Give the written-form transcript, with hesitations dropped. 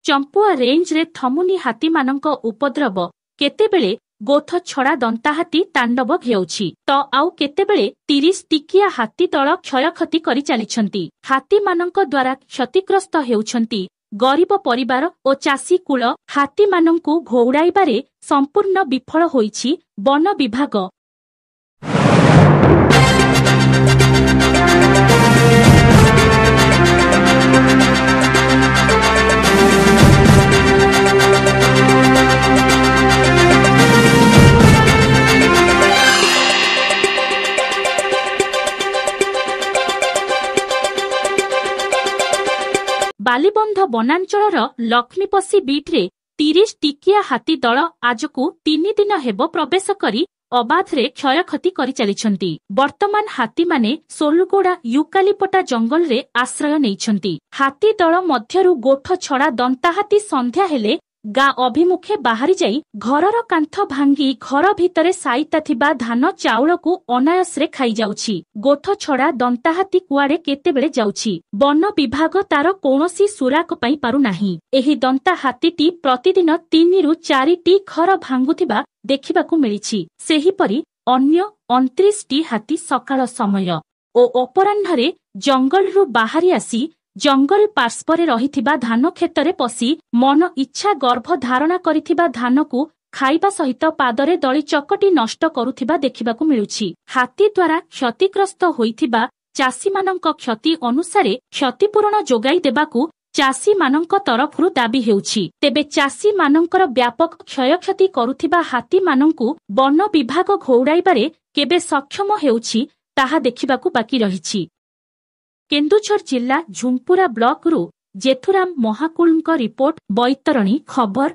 ଚମ୍ପୁଆ ରେଞ୍ଜରେ ଥମୁନି ହାତୀମାନଙ୍କ ଉପଦ୍ରବ। କେତେବେଳେ ଗୋଥ ଛଡ଼ା ଦନ୍ତାହାତୀ ତାଣ୍ଡବ ଘେଉଛି ତ ଆଉ କେତେବେଳେ 30 ଟିକିଆ ହାତୀ ଦଳ କ୍ଷୟକ୍ଷତି କରିଚାଲିଛନ୍ତି। ହାତୀମାନଙ୍କ ଦ୍ୱାରା କ୍ଷତିଗ୍ରସ୍ତ ହେଉଛନ୍ତି ଗରିବ ପରିବାର ଓ ଚାଷୀ କୂଳ। ହାତୀମାନଙ୍କୁ ଘଉଡ଼ାଇବାରେ ସମ୍ପୂର୍ଣ୍ଣ ବିଫଳ ହୋଇଛି ବନ ବିଭାଗ। ବାଲିବନ୍ଧ ବନାଞ୍ଚଳର ଲକ୍ଷ୍ମୀପଶି ବିଟ୍ରେ 30 ଟିକିଆ ହାତୀ ଦଳ ଆଜକୁ 3 ଦିନ ହେବ ପ୍ରବେଶ କରି ଅବାଧରେ କ୍ଷୟକ୍ଷତି କରିଚାଲିଛନ୍ତି। ବର୍ତ୍ତମାନ ହାତୀମାନେ ସୋଲୁଗୋଡା ୟୁକାଲିପଟା ଜଙ୍ଗଲରେ ଆଶ୍ରୟ ନେଇଛନ୍ତି। ହାତୀ ଦଳ ମଧ୍ୟରୁ ଗୋଠ ଛଡ଼ା ଦନ୍ତାହାତୀ ସନ୍ଧ୍ୟା ହେଲେ ଗାଁ ଅଭିମୁଖେ ବାହାରି ଯାଇ ଘରର କାନ୍ଥ ଭାଙ୍ଗି ଘର ଭିତରେ ସାଇତା ଥିବା ଧାନ ଚାଉଳକୁ ଅନାୟାସରେ ଖାଇଯାଉଛି। ଗୋଠ ଛଡ଼ା ଦନ୍ତାହାତୀ କୁଆଡେ କେତେବେଳେ ଯାଉଛି, ବନ ବିଭାଗ ତାର କୌଣସି ସୁରାକ ପାଇ ପାରୁନାହିଁ। ଏହି ଦନ୍ତାହାତୀଟି ପ୍ରତିଦିନ 3ରୁ 4ଟି ଘର ଭାଙ୍ଗୁଥିବା ଦେଖିବାକୁ ମିଳିଛି। ସେହିପରି ଅନ୍ୟ 29ଟି ହାତୀ ସକାଳ ସମୟ ଓ ଅପରାହ୍ନରେ ଜଙ୍ଗଲରୁ ବାହାରି ଆସି ଜଙ୍ଗଲ ପାର୍ଶ୍ୱରେ ରହିଥିବା ଧାନ କ୍ଷେତରେ ପଶି ମନ ଇଚ୍ଛା ଗର୍ଭ ଧାରଣା କରିଥିବା ଧାନକୁ ଖାଇବା ସହିତ ପାଦରେ ଦଳି ଚକଟି ନଷ୍ଟ କରୁଥିବା ଦେଖିବାକୁ ମିଳୁଛି। ହାତୀ ଦ୍ୱାରା କ୍ଷତିଗ୍ରସ୍ତ ହୋଇଥିବା ଚାଷୀମାନଙ୍କ କ୍ଷତି ଅନୁସାରେ କ୍ଷତିପୂରଣ ଯୋଗାଇ ଦେବାକୁ ଚାଷୀମାନଙ୍କ ତରଫରୁ ଦାବି ହେଉଛି। ତେବେ ଚାଷୀମାନଙ୍କର ବ୍ୟାପକ କ୍ଷୟକ୍ଷତି କରୁଥିବା ହାତୀମାନଙ୍କୁ ବନ ବିଭାଗ ଘଉଡ଼ାଇବାରେ କେବେ ସକ୍ଷମ ହେଉଛି ତାହା ଦେଖିବାକୁ ବାକି ରହିଛି। କେନ୍ଦୁଝର ଜିଲ୍ଲା ଝୁମ୍ପୁରା ବ୍ଲକରୁ ଜେଥୁରାମ ମହାକୁଳଙ୍କ ରିପୋର୍ଟ, ବୈତରଣୀ ଖବର।